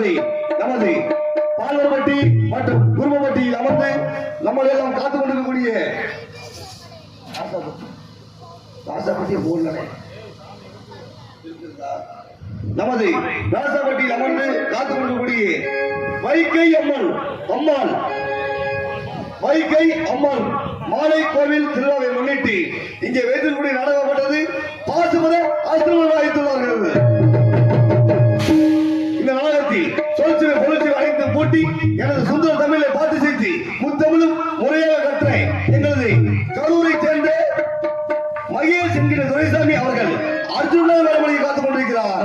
அதுபோலவே நமது பாலர்பட்டி மற்றும் குருமப்பட்டியில் அமர்ந்து நம்மளை எல்லாம் காத்துக் கொண்டிருக்கக்கூடிய நமது ராசாப்பட்டியில் அமர்ந்து காத்துக் கொண்டிருக்கக்கூடிய வைகை அம்மன் மாலை கோவில் திருவிழாவை முன்னிட்டு இங்கே வைத்திருக்கக்கூடிய நாடகப்பட்டது பாசுபத அஸ்திரங்கள் அழைத்துள்ளார்கள். இந்த நாடகத்தில் சொல்சிவை பொருட்சி அழைத்து பூட்டி எனது சுந்தர தமிழை பாட்டு செய்து முத்தமிழும் முறையாக கற்ற எங்களது கரூரை சேர்ந்த மகேஷ் என்கிற துரைசாமி அவர்கள் அர்ஜுன வேலைமொழியை காத்துக் கொண்டிருக்கிறார்.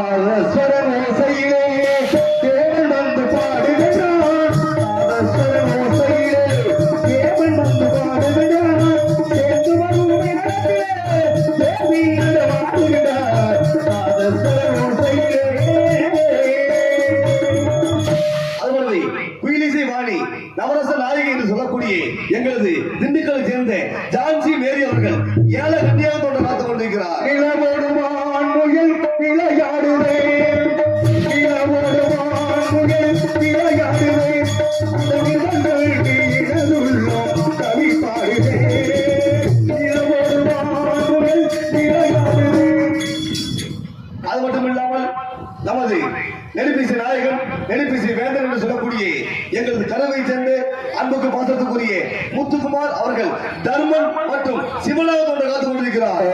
நவரச நாயகி என்று சொல்லக்கூடிய எங்களது திண்டுக்கலை சேர்ந்த ஜான்சி மேரி அவர்கள் ஏழ கண்டியாக தோன்ற காத்துக் கொண்டிருக்கிறார். அது மட்டும் இல்லாமல் நமது நெடுப்பிசை நாயகன் நெடுப்பிசை வேந்தன் என்று சொல்லக்கூடிய எங்களது கனவை சேர்ந்து அன்புக்கு பாசத்துக்குரிய முத்துக்குமார் அவர்கள் தர்மன் மற்றும் சிவனாக தோன்ற காத்துக் கொண்டிருக்கிறார்.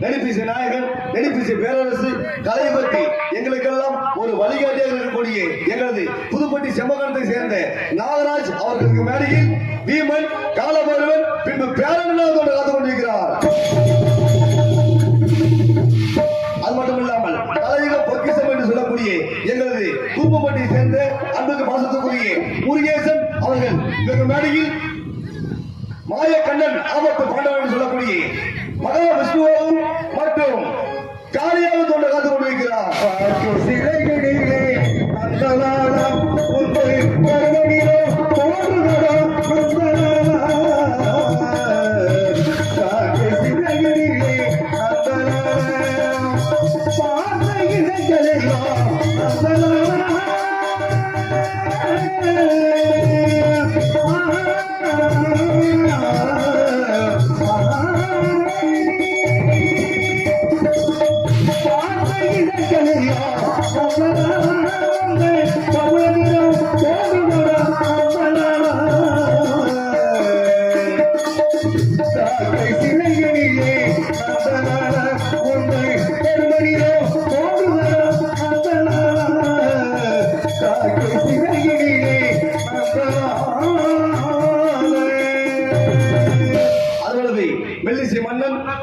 நெடுப்பிசை நாயகன் நெடுப்பிசை பேரரசு கலை பற்றி எங்களுக்கெல்லாம் ஒரு வழிகாட்டியாக இருக்கக்கூடிய எங்களது புதுப்பட்டி செம்மகனத்தை சேர்ந்த நாகராஜ் அவர்களுக்கு மேடையில் வீமன் காலபைரவன் பின்பு பேரனாக காத்துக் கொண்டிருக்கிறார். அது மட்டும் இல்லாமல் கலையுக பொக்கிசம் என்று சொல்லக்கூடிய எங்களது தூப்பப்பட்டியை சேர்ந்த அன்புக்கு பாசத்துக்குரிய முருகேசன் அவர்கள் இவருக்கு மேடையில் மாயக்கண்ணன் ஆபத்து பாண்டவன் என்று சொல்லக்கூடிய மகா விஷ்ணுவும் மற்றும் காளியாக தோன்ற காத்துக் கொண்டிருக்கிறார்.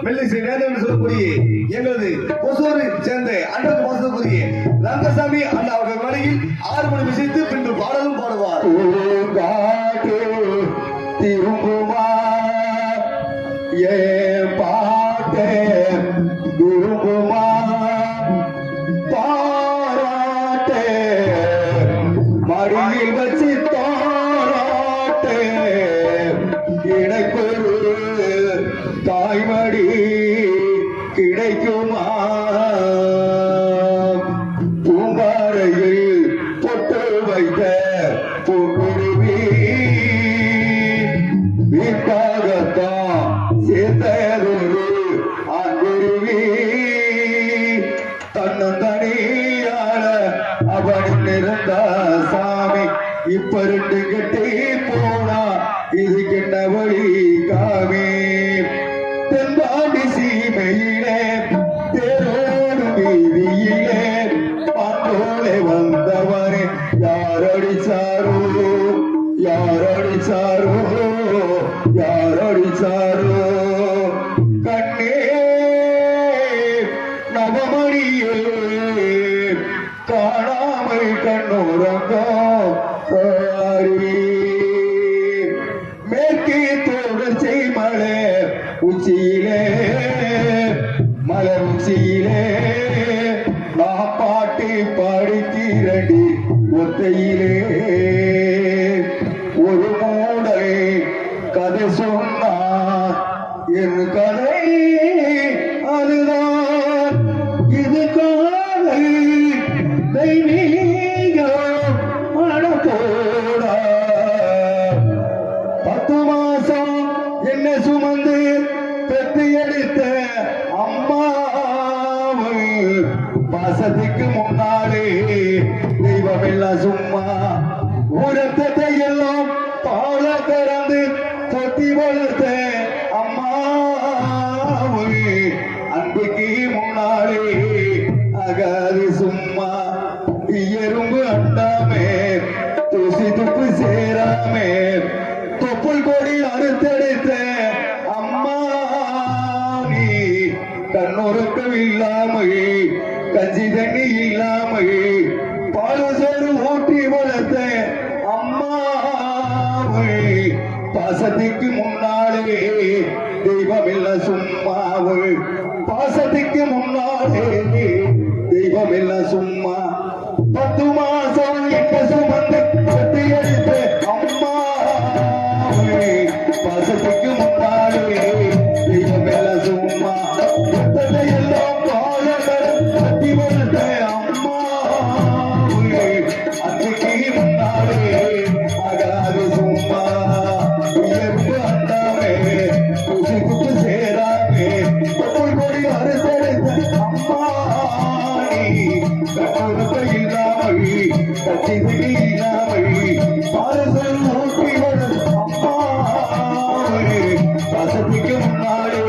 மெல்லிசை வேதம் என்று சொல்லக்கூடிய எங்களது கொசூரை சேர்ந்த அன்புக்கு பாசத்துக்குரிய ரங்கசாமி அண்ணா அவர்கள் மனையில் 6 மணி விசைத்து பின்பு பாடலும் பாடுவார். திரும்புமா ஏ பாட்டே திரும்புமா பாராட்டே மடியில் வச்சு தாராட்டே கிடைப்பொரு தாய்மடி கிடைக்குமா பூம்பாறையில் பொட்டு வைத்த பூக்குருவி வீட்டாகத்தான் சேர்த்ததொரு ஆண்குருவி தன்னந்தனியான அவன் இருந்த சாமி இப்ப 2 கட்டி போனா இது கிண்ண வழி காமி தென்பாண்டி சீமையிலே தேரோடு வீதியிலே பாட்டோலே வந்தவரே யாரடிச்சாரோ யாரடிச்சாரோ யாரடிச்சாரோ கண்ணே நவமணியே காணாமல் கண்ணுறங்கோ மேற்கே தோட செய்மலை உச்சியிலே மலருச்சியிலே நான் பாட்டு படிக்கிறடி ஒத்தையிலே ஒரு மூடை கதை சொன்னார் என் கதை அதுதான் இது காதல் தெய்வீகம் மனத்தோட 10 மாசம் என்ன சுமந்து பெத்து எடுத்த அம்மாவை பாசத்துக்கு முன்னாலே தெய்வம் எல்லாம் சும்மா உரத்தத்தை எல்லாம் பால கறந்து தொட்டி வளர்த்த அம்மாவை அன்புக்கு முன்னாலே அகாது சும்மா எறும்பு அண்டாமே தூசி துப்பு சேராமே தொப்புள் கொடி அறுத்தெடுத்த அம்மா நீ கண்ணொருக்கம் இல்லாமல் கஞ்சி தண்ணி இல்லாமல் பால் சோறு ஊட்டி வளர்த்த அம்மாவை பாசத்துக்கு முன்னாலே தெய்வம் இல்ல சும்மாவு பாசத்துக்கு முன்னாலே தெய்வம் இல்ல சும்மா 10 மாசம் என்ன சுமந்து கட்டி எடுத்த அம்மாவை பாசத்துக்கு முன்னாலே தெய்வம் இல்ல சும்மா எல்லாம் கட்டி வளர்த்த அம்மாவை அதுக்கு முன்னாலே அகாது சும்மா எறும்பு அண்டாமே தூசி குப்பு சேராமே தொப்புள் கொடி அறுத்தெடுத்த அம்மா நீ கட்டுறப்ப இல்லாமல் கட்சி தண்ணி இல்லாமல் பாரசல் ஊட்டி வளர் அம்மா பாசத்துக்கு முன்னாலே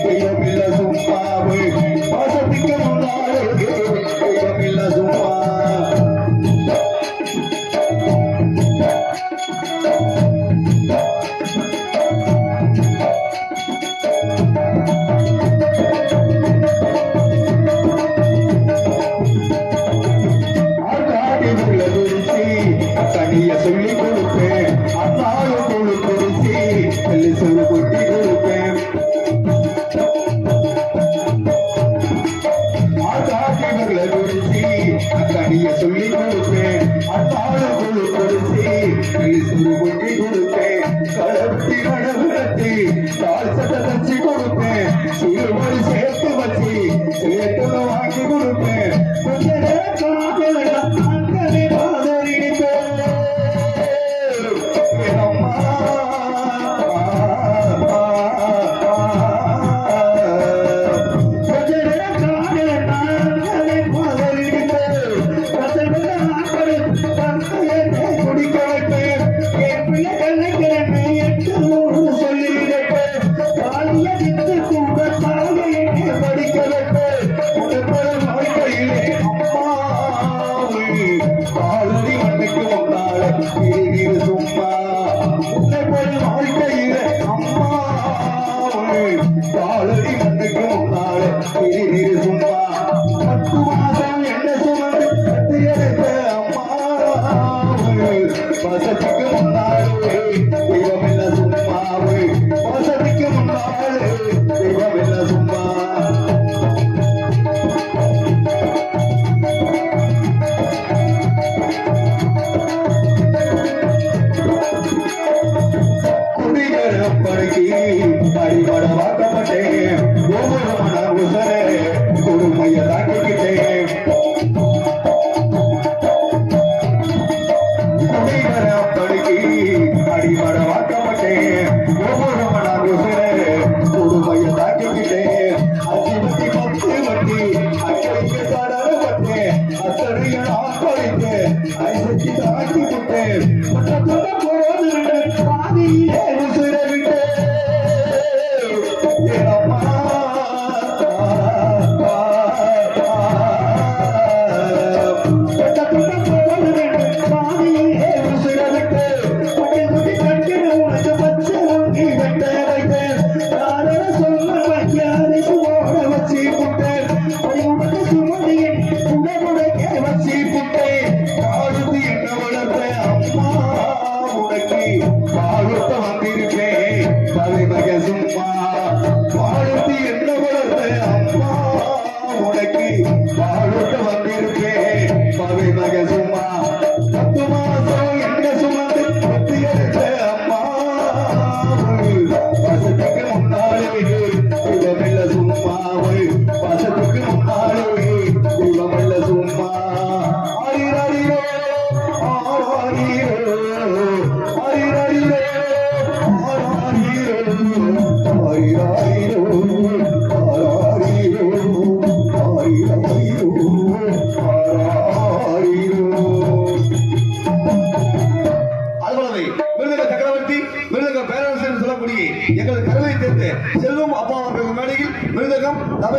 தெய்வம் இல்ல சும்மாவு பாசத்துக்கு முன்னாலே தெய்வம் இல்ல சும்மா ஆகாடி உள்ள துரிசி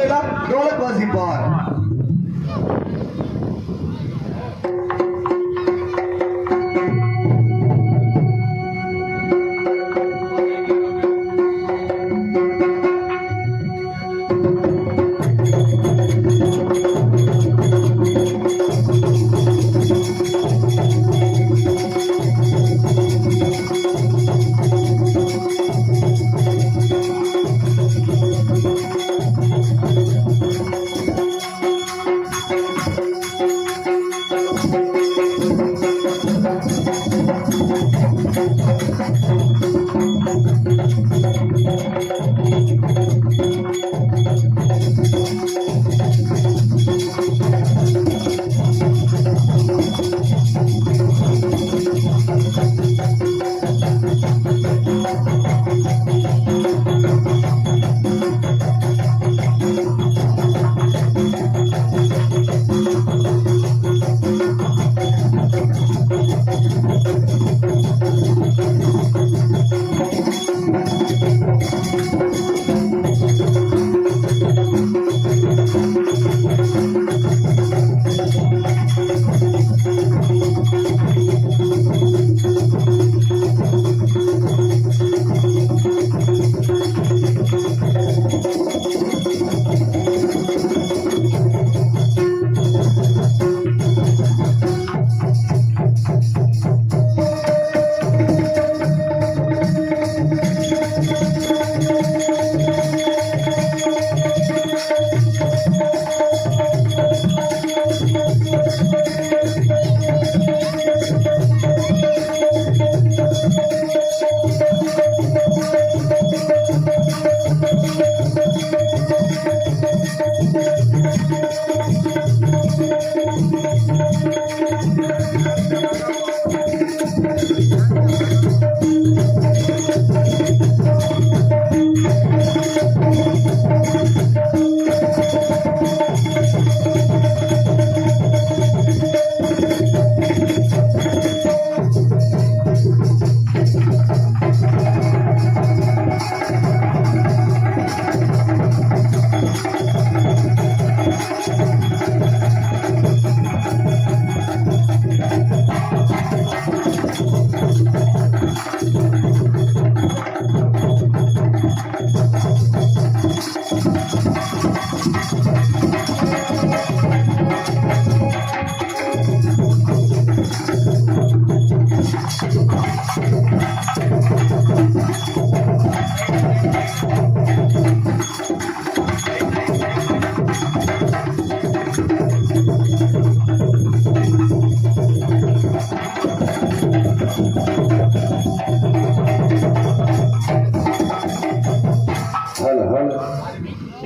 இப்பொழுதெல்லாம் டோலக் வாசிப்பார்.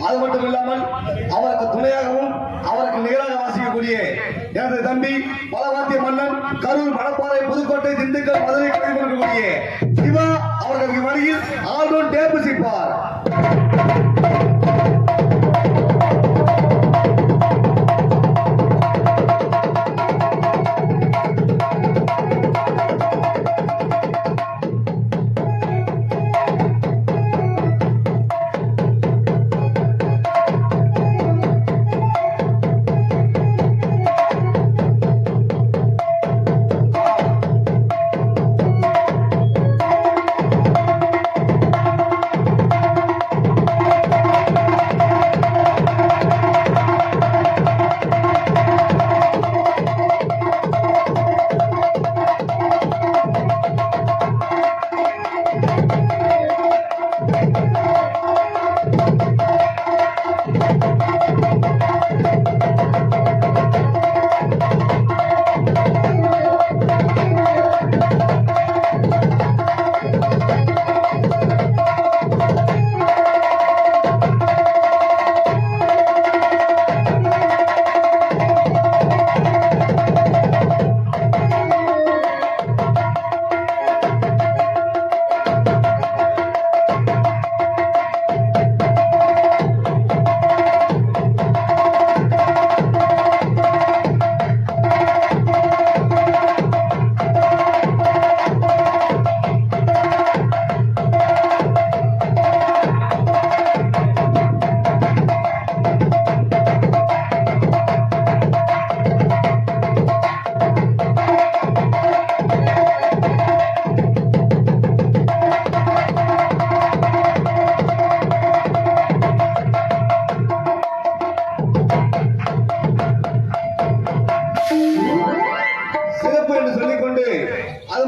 அது மட்டும் இல்லாமல் அவருக்கு துணையாகவும் அவருக்கு நிகராக வாசிக்கக்கூடிய எனது தம்பி பலவாத்திய மன்னன் கரூர் மணப்பாறை புதுக்கோட்டை திண்டுக்கல் மதுரை கொண்டிருக்கக்கூடிய சிவா அவர்களுக்கு வழியில் ஆல்ரவுண்ட் டேப் சிப்பார்.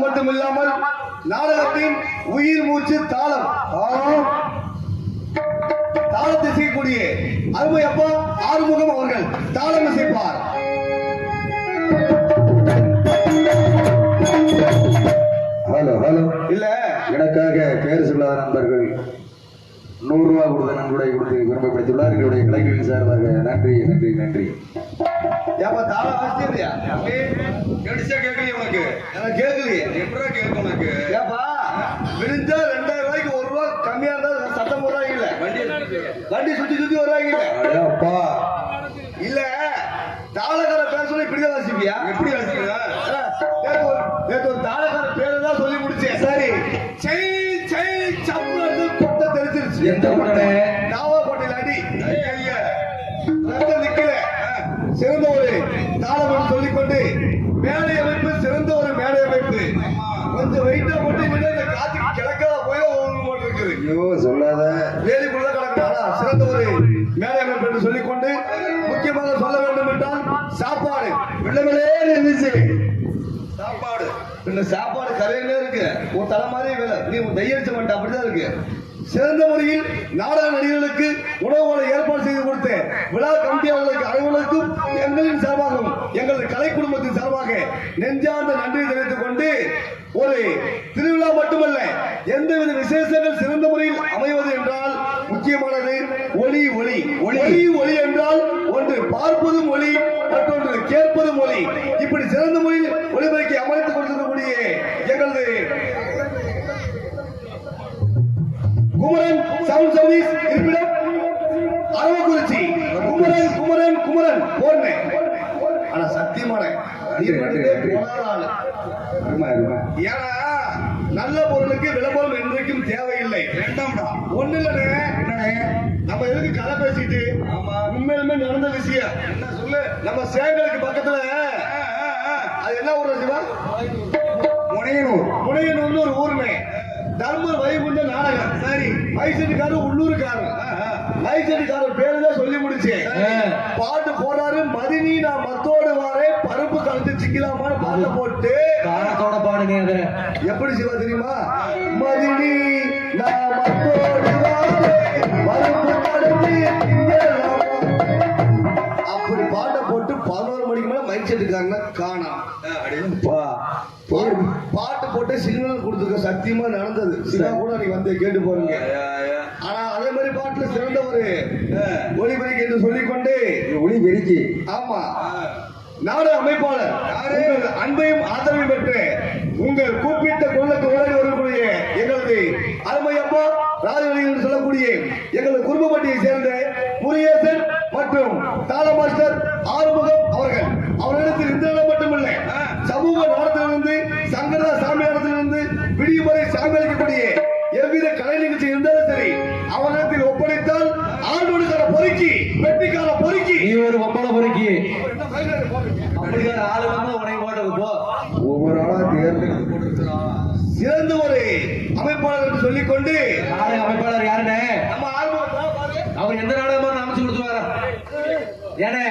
மட்டும் இல்லாமல் நாடகத்தின் உயிர் மூச்சு தாளம் தாளத்தை இசைக்கக்கூடிய அருமை அப்பா ஆறுமுகம் அவர்கள் தாளம் இசைப்பார். ஹலோ ஹலோ இல்ல எனக்காக பேர் சொல்லாத நண்பர்கள் 100 ரூபாய் கொடுத்த நன்கொடை கொடுத்து விரும்பப்படுத்தியுள்ளார். எங்களுடைய கலைஞரின் சார்பாக நன்றி நன்றி நன்றி. ஏப்பா தாளம் வாசிச்சியா? கடிச்சா கேட்கலையே உனக்கு? எனக்கு கேட்கலையே. எப்படா கேட்கும் உனக்கு? ஏப்பா விழுந்தா 2000 ரூபாய்க்கு 1 ரூபா கம்மியா இருந்தா சத்தம் போடுறாங்க இல்ல, வண்டி சுத்தி சுத்தி வருவாங்க இல்ல. அப்பா இல்ல தாளக்கார பேர் சொல்லி இப்படிதான் வாசிப்பியா? எப்படி வாசிக்கிறா? நேத்து ஒரு தாளக்கார பேரை தான் சொல்லி முடிச்சேன். சரி செய் செய் சப்பு கொட்ட தெரிஞ்சிருச்சு. எந்த கொட்டை? நாவாக்கோட்டையில அடி ரத்தம் நிக்கல. சிறந்த ஒரு தாளம் என்று சொல்லிக்கொண்டு மேடை அமைப்பு சிறந்த ஒரு மேடை அமைப்பு. கொஞ்சம் வெயிட்டா போட்டு இந்த காத்துக்கு கிழக்காத போய் போட்டு இருக்குது. ஐயோ சொல்லாத. வேலிக்குள்ள கிடக்குறானா சிறந்த ஒரு மேடை அமைப்பு என்று சொல்லிக்கொண்டு முக்கியமாக சொல்ல வேண்டும் என்றால் சாப்பாடு வெள்ளங்களே இருந்துச்சு. சாப்பாடு இந்த சாப்பாடு கரையிலே இருக்கு. ஒரு தலை மாதிரி வேலை நீ தையடிச்ச மாட்டேன், அப்படிதான் இருக்கு. சிறந்த முறையில் நாடக நடிகர்களுக்கு உணவுகளை ஏற்பாடு செய்து கொடுத்த விழா கமிட்டியாளர்களுக்கு அனைவருக்கும் எங்களின் சார்பாகவும் எங்களது கலை குடும்பத்தின் சார்பாக நெஞ்சார்ந்த நன்றி தெரிவித்துக் கொண்டு ஒரு திருவிழா மட்டுமல்ல எந்தவித விசேஷங்கள் சிறந்த முறையில் அமைவது என்றால் முக்கியமானது ஒளி ஒளி ஒளி ஒளி என்றால் ஒன்று பார்ப்பதும் ஒளி, மற்றொன்று கேட்பதும் ஒளி. இப்படி சிறந்த முறையில் ஒளிபரப்பை அமைத்துக் கொண்டிருக்கக்கூடிய எங்களது குமரன் சவுண்ட் சர்வீஸ் இருப்பிடம் அரவக்குறிச்சி. குமரன் குமரன் குமரன் போர்னே. ஆனா சத்தியமான ஏன்னா நல்ல பொருளுக்கு விளம்பரம் என்றைக்கும் தேவையில்லை. வேண்டாம்டா. ஒண்ணு இல்லனே, நம்ம எதுக்கு கதை பேசிட்டு உண்மையிலுமே நடந்த விஷயம் என்ன சொல்லு? நம்ம சேங்கலுக்கு பக்கத்துல அது என்ன ஊர் சிவா? முனையனூர். முனையனூர்னு ஒரு ஊருமே. தர்மர் வைகுண்ட நாடகம். சரி மைசெட்டுக்காரர் உள்ளூருக்காரர். மைசெட்டுக்காரர் பேரு தான் சொல்லி முடிச்சேன். பாட்டு போறாரு மதினி நான் மத்தோடு வாரேன் பருப்பு கலந்து சிக்கலாமான்னு பாட்டு போட்டு காலத்தோட பாடுங்க. அதை எப்படி சிவா தெரியுமா? மதினி நான் மத்தோடு வாரேன் பருப்பு கலந்து சிக்கலாமா அப்படி பாட்டை போட்டு 11 மணிக்கு மேல மைக் செட்டுக்காரன காணாம். பாட்டு போட்டு சிக்னல் கொடுத்துருக்க சத்தியமா நடந்தது. சிவா கூட நீ வந்து கேட்டு போறீங்க. ஆனா அதே மாதிரி பாட்டுல சிறந்த ஒரு ஒளிபெருக்கி என்று சொல்லிக்கொண்டு ஒளி பெருக்கி ஆமா நாடக அமைப்பாளர் உங்கள் அன்பையும் ஆதரவையும் பெற்று உங்கள் கூப்பிட்ட கொள்ளுக்கு ஓடி வரக்கூடிய எங்களது அருமை அப்பா ராஜவழி என்று சொல்லக்கூடிய எங்களது குடும்பப்பட்டியை சேர்ந்த முருகேசன் மற்றும் தாள மாஸ்டர் ஆறுமுகம் அவர்கள் அவரிடத்தில் இந்த இடம் மட்டுமில்லை சமூக நாடத்திலிருந்து சங்கரா சாமியாரத்திலிருந்து விடியுமறை சாமி அளிக்கக்கூடிய எவ்வித கலை நிகழ்ச்சி இருந்தாலும் சரி அவரிடத்தில் ஒப்படைத்தால் ஆண்டோடுக்கார பொறுக்கி வெற்றிக்கார பொறுக்கி நீ ஒரு ஒப்பனை பொறுக்கி அப்படிங்கிற ஆளு வந்து உடனே போட்டது போ. ஒவ்வொரு ஆளா தேர்ந்தெடுத்து சிறந்த ஒரு அமைப்பாளர் என்று சொல்லிக்கொண்டு நாடக அமைப்பாளர் யாருன்னு நம்ம ஆர்வம் அவர் எந்த நாடகமா அமைச்சு கொடுத்துருவாரா? ஏனே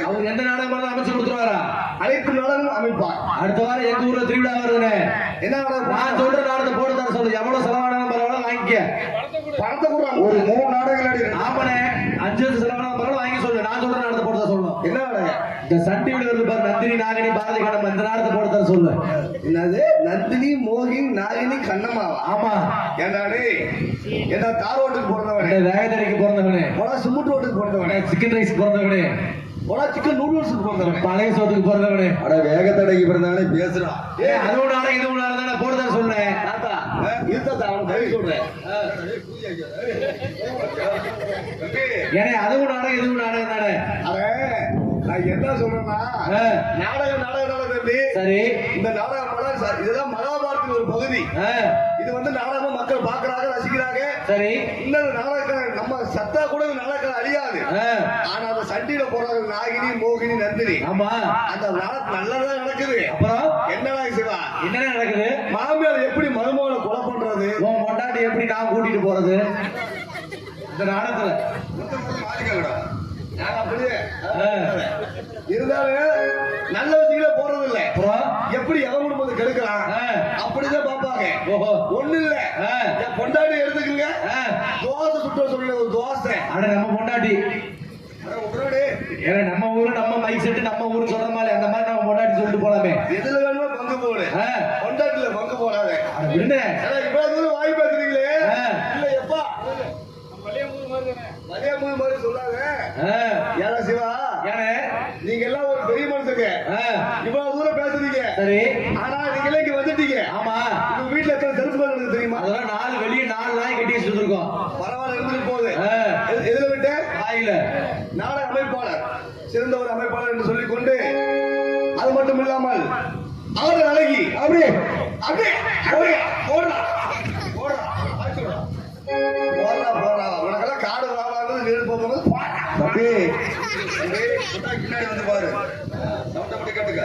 அவர் எந்த நாடகமா அமைச்சு கொடுத்துருவாரா? அனைத்து நாடகம் அமைப்பார். அடுத்த வாரம் எங்க ஊர்ல திருவிழா வருதுன்னு என்ன நாடகம்? நான் சொல்ற நாடகத்தை போட்டு தர சொல்லு. எவ்வளவு செலவானாலும் பரவாயில்ல வாங்கிக்க. பணத்தை கொடுறாங்க. ஒரு 3 நாடகங்கள் ஆமாண்ணே 5 வருஷம் செலவானாலும் பரவாயில்ல வாங்கி சொல்லு. நான் சொல்ற நாடகத்தை போட்டு தர சொல்லணும். என்ன நாடகம்? இந்த சன் டிவில இருந்து பாரு நந்தினி நாகினி பாரதி கண்ணம்மா இந்த நாடகத்தை போட்டு தர சொல்லு. என்னது நந்தினி மோகினி நாகினி கண்ணம்மாவா? ஆமா ஏண்டாடே என்ன தார் ரோட்டுக்கு பிறந்தவனே, வேகத்தடைக்கு பிறந்தவனே, போடா சிமெண்ட் ரோட்டுக்கு பிறந்தவனே, சிக்கன் ரைஸ் பிறந்தவனே, போடா சிக்கன் நூடுல்ஸுக்கு பிறந்தவனே, பழைய சோத்துக்கு பிறந்தவனே. அட வேகத்தடைக்கு பிறந்தானே பேசுறான். அதுவும் நாடகம் இதுவும் நாடகம் தானே போட்டு தர சொல்றேன். தாத்தா இருந்தா அவன் கை சொல்றேன். ஏன்னா அதுவும் நாடகம் இதுவும் நாடகம் தானே. அட நான் என்ன சொல்றேன்னா நாடகம் தம்பி. சரி இந்த நாடகம் இதெல்லாம் மகாபாரத்தின் ஒரு பகுதி. இது வந்து நாடகம் மக்கள் பாக்குறாங்க ரசிக்கிறாங்க. சரி இன்னொரு நாடகம் நம்ம சத்தா கூட நாடகம் அழியாது. ஆனா அந்த சண்டியில போறாங்க நாகினி மோகினி நந்தினி. ஆமா அந்த நாடகம் நல்லதா நடக்குது. அப்புறம் என்னடா சிவா என்ன நடக்குது? மாமியார் எப்படி மருமகளை கொலை பண்றது, உன் பொண்டாட்டி எப்படி நான் கூட்டிட்டு போறது இந்த நாடகத்துல நாங்க அப்படியே இருந்தாலும் நல்ல விஷயங்கள போறது இல்ல. அப்புறம் எப்படி எவன் குடும்பத்தை கெடுக்கலாம் ஓஹோ. ஒண்ணு இல்ல ஆ. என் பொண்டாட்டி எடுத்துக்கங்க. ஆ. தோசை சுட்ட சொல்ல ஒரு தோசை. அட நம்ம பொண்டாட்டி அட விட்றாடே. ஏன்னா நம்ம ஊரு நம்ம மைக் செட்டு நம்ம ஊரு சொல்ற மாதிரி அந்த மாதிரி நம்ம பொண்டாட்டி சொல்லிட்டு போலாமே. எதுல வேணுமோ பங்கு போடு. ஆ. பொண்டாட்டில பங்கு போடாத. அட விடுங்க. ஏன்னா இவ்வளவு தூரம் வாய் பேசுறீங்களே. ஆ. இல்ல எப்பா மலையாமூர் மாதிரி சொல்லாத. ஏடா சிவா, ஏனே நீங்க எல்லாம் ஒரு பெரிய மனுஷங்க. இவ்வளவு தூரம் பேசுறீங்க. சரி. ஆனா நீங்களே இங்க வந்துட்டீங்க. ஆமா. உங்க வீட்டுல எத்தனை செருப்பு நடக்குது தெரியுமா? அதெல்லாம் 4 வெளியே 4 நாய் கட்டி வச்சிருக்கோம். பரவாயில்ல, இருந்துட்டு போகுது. எதுல விட்டு? வாயில. நாடக அமைப்பாளர், சிறந்த ஒரு அமைப்பாளர் என்று சொல்லிக் கொண்டு, அது மட்டும் இல்லாமல் ஆடல் அழகி. அப்படியே அப்படியே அப்படியே போடுறா போடுறா போடுறா போடுறா. உனக்கெல்லாம் காடு வாங்காதது வீடு போகும்போது தம்பி பின்னாடி வந்து பாரு. சவுண்ட மட்டும் கேட்டுக்க.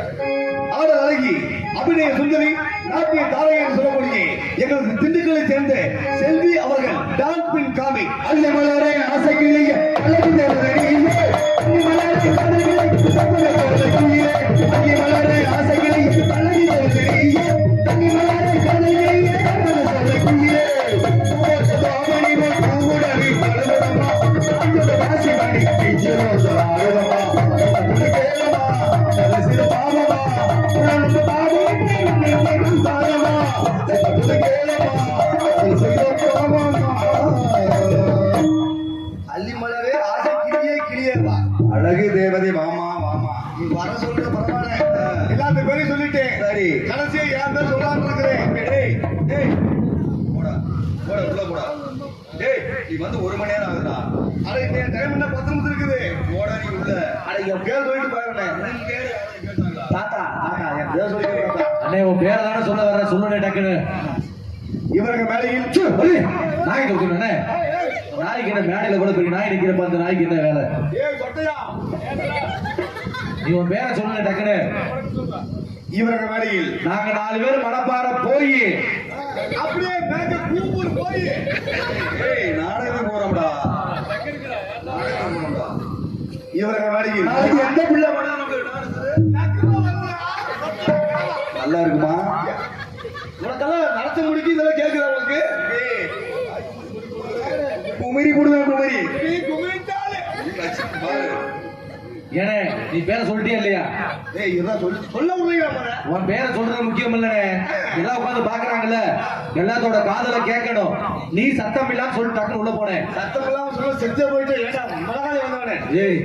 ஆடல் அழகி, அபிநய சுந்தரி, நாட்டிய தாரகை என்று சொல்லக்கூடிய எங்களது திண்டுக்கலை சேர்ந்த செல்வி அவர்கள் டான்ஸ் பின் காமி. அல்ல மலரே ஆசைக்கிளிய அழகு தேவதையே அன்னி மலரே கனவிலே சப்பன தோலையே அன்னி மலரே ஆசைக்கிளிய அழகு தேவதையே அன்னி மலரே கனவிலே சப்பன தோலையே தோமணி பூவுடவி பலவமா அந்த வாசிமணி பிச்சரோ சாரவமா கேளமா தலசிர பாவமா உனக்கு பாவோ நீ சாரவா கேளமா தலசிர பாவமா அள்ளி மலரே ஆசை கிளியே கிளியேவா. அழகு தேவதை மாமா மாமா. நீ வர சொல்ற பரவாயில்ல, எல்லாத்த பேரையும் சொல்லிட்டேன். சரி. கடைசியா என் பேர் சொல்லாம இருக்கிறேன். டேய் டேய் போடா போடா உள்ள போடா. டேய் நீ வந்து 1 மணி நேரம் ஆகுதுடா. அட இந்த டைம் என்ன 10 நிமிஷம் இருக்குது. போடா நீ உள்ள. அட என் பேர் சொல்லிட்டு பாருங்க. உன் பேரு யாரும் கேட்டாங்களா? தாத்தா தாத்தா என் பேர் சொல்லிட்டு தாத்தா. அண்ணே உன் பேரை தானே சொல்ல வர்ற, சொல்லுனே டக்குன்னு. இவருங்க மேடையில் நாய் சொல்லுண்ணே. நாய்க்கு என்ன மேடையில கூட பெரிய நாய் நிக்கிறப்ப அந்த நாய்க்கு என்ன வேலை? ஏய் சொட்டையா, நீ உன் பேரை சொல்லுனே டக்குன்னு. இவருங்க மேடையில் நாங்க 4 பேர் மணப்பாறை போய் அப்படியே மேக கூம்பூர் போய் ஏய் நாடகம் போறோம்டா. நாடகம் போறோம்டா. இவருங்க மேடையில் நாளைக்கு எந்த பிள்ளை பண்ணா நமக்கு டான்ஸ் நல்லா இருக்குமா? உனக்கெல்லாம் நடத்த முடிக்க இதெல்லாம் கேட்குதா உனக்கு? குமரி போடுவேன் குமரி. நீ குமிழ்ந்தாலே. பாரு. ஏனே நீ பேரை சொல்லிட்டியா இல்லையா? ஏய் இதெல்லாம் சொல்ல முடியல போற. உன் பேரை சொல்றது முக்கியம் இல்லனே. எல்லாம் உட்கார்ந்து பாக்குறாங்கல்ல, எல்லாத்தோட காதல கேட்கணும். நீ சத்தம் இல்லாம சொல்லி டக்குன்னு உள்ள போனேன். சத்தம் இல்லாம சொல்ல செஞ்ச போயிட்டு ஏடா மலகாளி வந்தவனே. ஏய்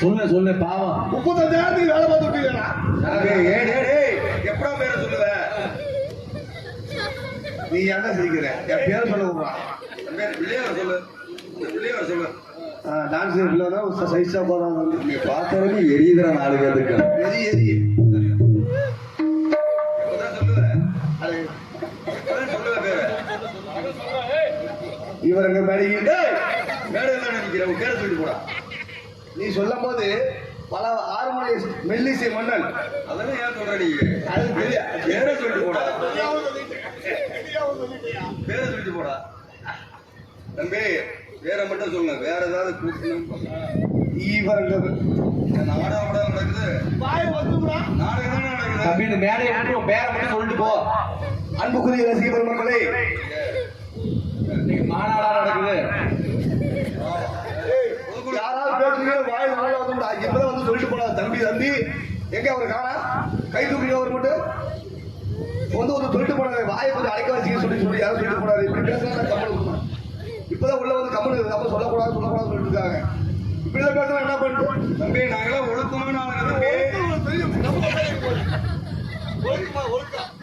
சொல்லு சொல்லு பாவம். 35,000 வேலை பார்த்து விட்டீங்களா? டேய் ஏய் டேய் டேய் எப்படா பேரை சொல்லுவ? நீ என்ன சிரிக்கிற? என் பேர் சொல்ல விடுறான். பேர் பிள்ளையார் சொல்லு. பிள்ளையார் சொல்லு. டான்ஸ் இல்லைன்னா சைஸா போறாங்க வந்து. நீ பார்த்தாலே எரியுதுடா 4 பேருக்கு. எரி எரி. இப்பதான் சொல்லுவேன். அடே இப்பதான் சொல்லுவேன் பேரை. இவருங்க மேடையில் மேடையில் தான் நினைக்கிறேன். உன் பேரை சொல்லிட்டு போடா. நீ சொல்லும் போது பல ஆறுமலை மெல்லிசை மன்னன் அதெல்லாம் ஏன் சொல்ற நீ? அது தெரிய பேரை சொல்லிட்டு போடா. பேரை சொல்லிட்டு போடா. தம்பி பேரை மட்டும் சொல்லுங்க. வேற ஏதாவது கூட்டணும். இவருங்க நாடகம் நடக்குது. வாய் வந்துடா. நாடகம் தானே நடக்குது. தம்பி இந்த மேடையை விட்டு உன் பேரை மட்டும் சொல்லிட்டு போ. அன்புக்குரிய ரசிக பெருமக்களே, இன்னைக்கு மாநாடா நடக்குது. யாராவது பேசுறீங்க வாய் நல்லா வந்துடா. இப்பதான் வந்து சொல்லிட்டு போனா தம்பி தம்பி எங்க அவர் காணா? கை தூக்குங்க அவர் மட்டும் வந்து ஒரு சொல்லிட்டு போனாரு. வாயை கொஞ்சம் அடைக்க வச்சுக்க சொல்லி யாரும் சொல்லிட்டு போனாரு. இப்படி பேசுனா கம்மல் இப்பதான் உள்ள வந்து கம்மல் நம்ம சொல்லக்கூடாது சொல்லிட்டு இருக்காங்க. இப்படி எல்லாம் பேசுனா என்ன பண்ணுறோம்? தம்பி நாங்களாம் ஒழுக்கமான ஆளுங்க தம்பி.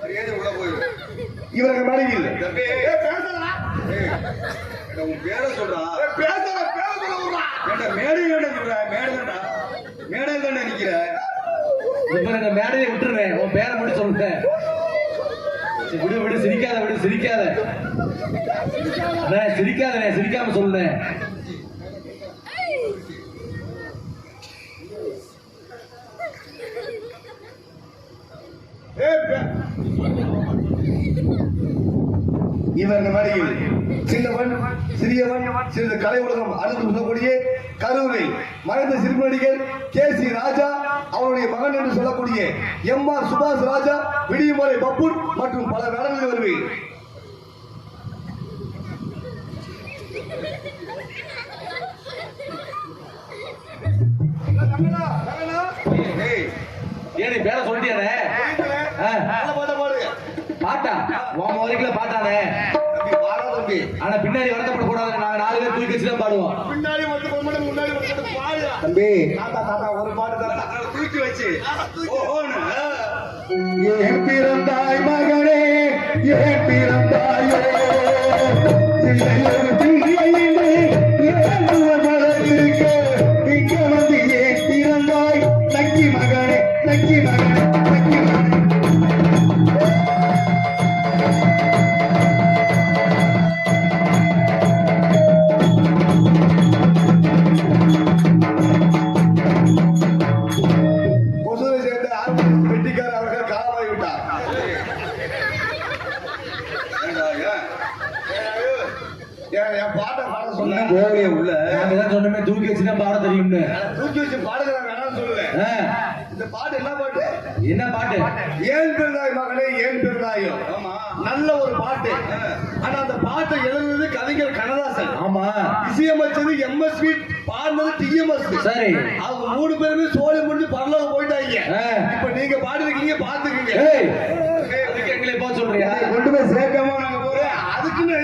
மரியாதை உள்ள போயிரு. இவருக்கு மேடையில் தம்பி உன் பேரை சொல்றா. ஏண்டா மேடை வேண்ட சொல்ற? மேடை தான்டா. மேடை தானே நிக்கிற. இப்ப இந்த மேடையை விட்டுருவேன். உன் பேரை மட்டும் சொல்லுறேன். விடு விடு சிரிக்காத விடு சிரிக்காத. அண்ணே சிரிக்காதண்ணே, சிரிக்காம சொல்லுறேன். இவங்க மேடையில் சின்னவன் சிறியவன் சிறிது கலை உலகம் அழுந்து சொல்லக்கூடிய கரூரில் மறைந்த சிறுமி நடிகர் கே.சி. ராஜா அவருடைய மகன் என்று சொல்லக்கூடிய எம்.ஆர். சுபாஷ் ராஜா, விடியுமலை பப்புன் மற்றும் பல வேடங்களில் வருவேன். டேய் ஏன் நீ பேர சொல்லிட்டியானே நல்ல பாட்டா பாடுங்க. பாட்டா உன் வரைக்கும் பாட்டானே தம்பி, பாடா தம்பி. ஆனா பின்னாடி வருத்தப்பட கூடாது. நாங்க 4 பேர் தூக்கி வச்சுதான் பாடுவோம். பின்னாடி மட்டும் ஒரு மணி முன்னாடி மட்டும் பாடு. தம்பி தாத்தா தாத்தா ஒரு பாட்டு தாத்தா. அதனால தூக்கி வச்சு ஓஹோன்னு ஏன் பிறந்தாய் மகனே ஏன் பிறந்தாயோ சிலையொரு பிள்ளையிலே ஏன் மலர் இருக்க இங்க வந்து ஏன் பிறந்தாய் நக்கி மகனே நக்கி மகனே நக்கி மகனே கொசுவை சேர்ந்த ஆர்வம் வெட்டிக்கார அவர்கள் காலமாகி விட்டார். ஏண்டா என் பாட்டை பாட சொன்னேன். இன்னும் போகலையே உள்ள நாங்க தான் சொன்னோமே தூக்கி வச்சுதான் பாட தெரியும்னு. தூக்கி வச்சு பாடுங்க நான் வேணாம்னு சொல்லல. ஆ, இந்த பாட்டு என்ன பாட்டு? என்ன பாட்டு? ஏன் பிறந்தாய் மகனே ஏன் பிறந்தாயோ. ஆமா நல்ல ஒரு பாட்டு. ஆனா அந்த பாட்டை எழுதுனது கவிஞர் கண்ணதாசன், ஆமா இசையமைச்சது எம்எஸ்வி, பாடினது டிஎம்எஸ். சரி. அவங்க 3 பேருமே சோழி முடிஞ்சு பரலோகம் போயிட்டாங்க. ஆ. இப்ப நீங்க பாடிருக்கீங்க பாத்துக்கீங்க. ஏய் அதுக்கு எங்களை போக சொல்றியா? கொண்டு போய் சேர்க்காம நாங்க போறோம். அதுக்குன்னு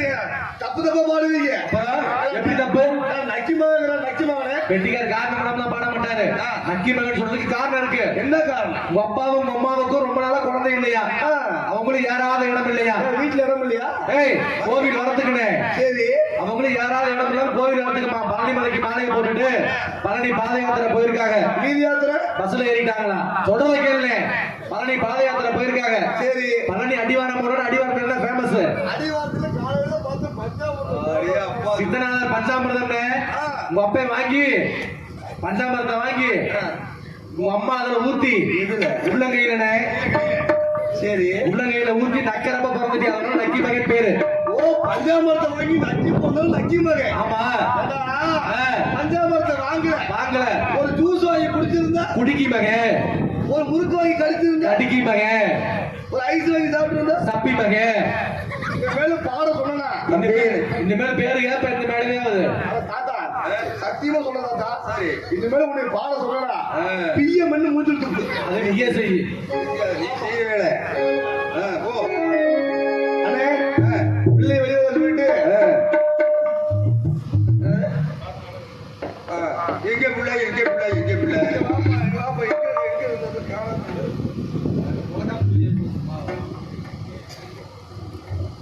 தப்பு தப்பா பாடுவீங்க. அப்புறம் எப்படி தப்பு? நக்கிமாவனே வெட்டிக்கார காரணம் இல்லாம பாட மாட்டாரு. நக்கி மகன் சொல்றதுக்கு காரணம் இருக்கு. என்ன காரணம்? உங்க அப்பாவும் அம்மாவுக்கும் ரொம்ப நாளா குழந்தை இல்லையா? அவங்களுக்கு யாராவது இடம் இல்லையா? வீட்டுல இடம் இல்லையா? ஏய் கோவில் வரத்துக்குன்னு சரி. அவங்களுக்கு யாராவது இடம் இல்ல கோவில் வரத்துக்குமா பழனி மலைக்கு மாலையை போட்டுட்டு பழனி பாத யாத்திரை போயிருக்காங்க. வீதி யாத்திரை. பஸ்ல ஏறிட்டாங்களா? சொல்றத கேளுங்க. பழனி பாத யாத்திரை போயிருக்காங்க. சரி. பழனி அடிவாரம் போறோம். அடிவாரம் என்ன ஃபேமஸ்? அடிவாரத்துல காலையில பார்த்து பஞ்சாபம். அடே அப்பா சித்தநாதர் பஞ்சாமிர்தம் உங்க அப்பா வாங்கி பஞ்சாமிரத்தை வாங்கி உங்க அம்மா அதுல ஊத்தி உள்ளங்கையில சரி. உள்ளங்கையில ஊத்தி நக்கரப்ப பிறந்துட்டு அதனால நக்கி மகன் பேரு. ஓ, பஞ்சாமரத்தை வாங்கி நக்கி பொண்ணு நக்கி மகன். ஆமா. பஞ்சாமரத்தை வாங்கல ஒரு ஜூஸ் வாங்கி குடிச்சிருந்தா, குடிக்கி மகன், ஒரு முறுக்கு வாங்கி கடிச்சிருந்தா, அடிக்கி மகன், ஒரு ஐஸ் வாங்கி சாப்பிட்டு சப்பி மகன். மேல பாட சொன்னா இனிமேல் பேரு ஏப்ப இந்த மேடையாவது தாத்தா சத்தியமா சொல்ல தாத்தா. சரி. இனிமேல உன்னை பாட சொல்லடா. பிஎம் மூஞ்சில் துப்பு. அதை நீயே செய். நீ செய்ய வேலை போ அண்ணே, பிள்ளை வெளியே வந்துட்டு எங்க பிள்ளை எங்க பிள்ளை எங்க பிள்ளை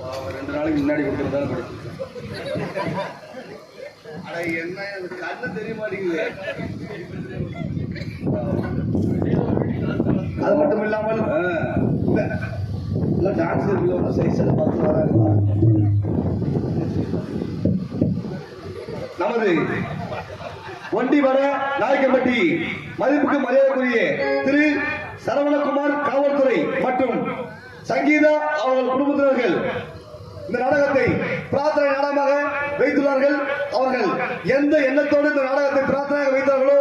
பாவம், 2 நாளைக்கு முன்னாடி கொடுத்துருந்தாலும் படிச்சிருக்கேன். அட என்ன எனக்கு கண்ணு தெரிய மாட்டேங்குது. அது மட்டும் இல்லாமல் டான்ஸ் இருக்குல்ல சைஸ்ல பார்த்து வராங்க. நமது ஒண்டி வர நாயக்கம்பட்டி மதிப்புக்கு மரியாதைக்குரிய திரு சரவணகுமார் காவல்துறை மற்றும் சங்கீதா அவர்கள் குடும்பத்தினர்கள் இந்த நாடகத்தை பிரார்த்தனை நாடகமாக வைத்துள்ளார்கள். அவர்கள் எந்த எண்ணத்தோடு இந்த நாடகத்தை பிரார்த்தனையாக வைத்தார்களோ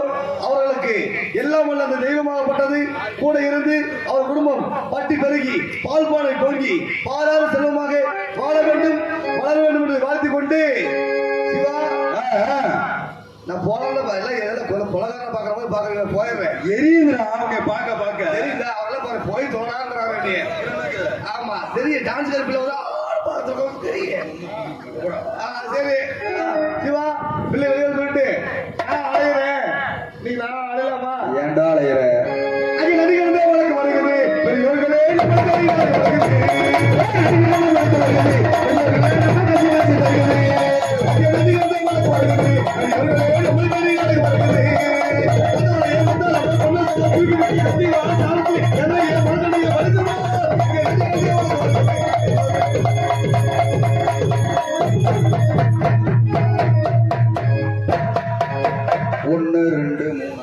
அவர்களுக்கு எல்லாம் வல்ல அந்த தெய்வமாகப்பட்டது கூட இருந்து அவர் குடும்பம் பட்டி பெருகி பால்பானை பொங்கி பாராறு செல்வமாக வாழ வேண்டும் வளர வேண்டும் என்று வாழ்த்திக் கொண்டு சிவா நான் போறாங்க கொலகாரம் பாக்குற மாதிரி பாக்குறேன் போயிடுறேன். எரியுதுடா அவங்க பார்க்க பார்க்க தெரியுதா? அவரெல்லாம் பாரு போய் தோணான்றாங்க வேண்டிய. ஆமா தெரியும் டான்ஸ் கருப்பில் பார்த்துருக்கோம் தெரியும். சரி சிவா பிள்ளை வெளியே சொல்லிட்டு நான் அழைகிறேன். நீங்க நான் அழையலாமா? ஏன்டா அலையிற? அங்கே நடிகர்களே வணக்கம் வருகிறது. பெரியோர்களே ஒன்று ரெண்டு மூணு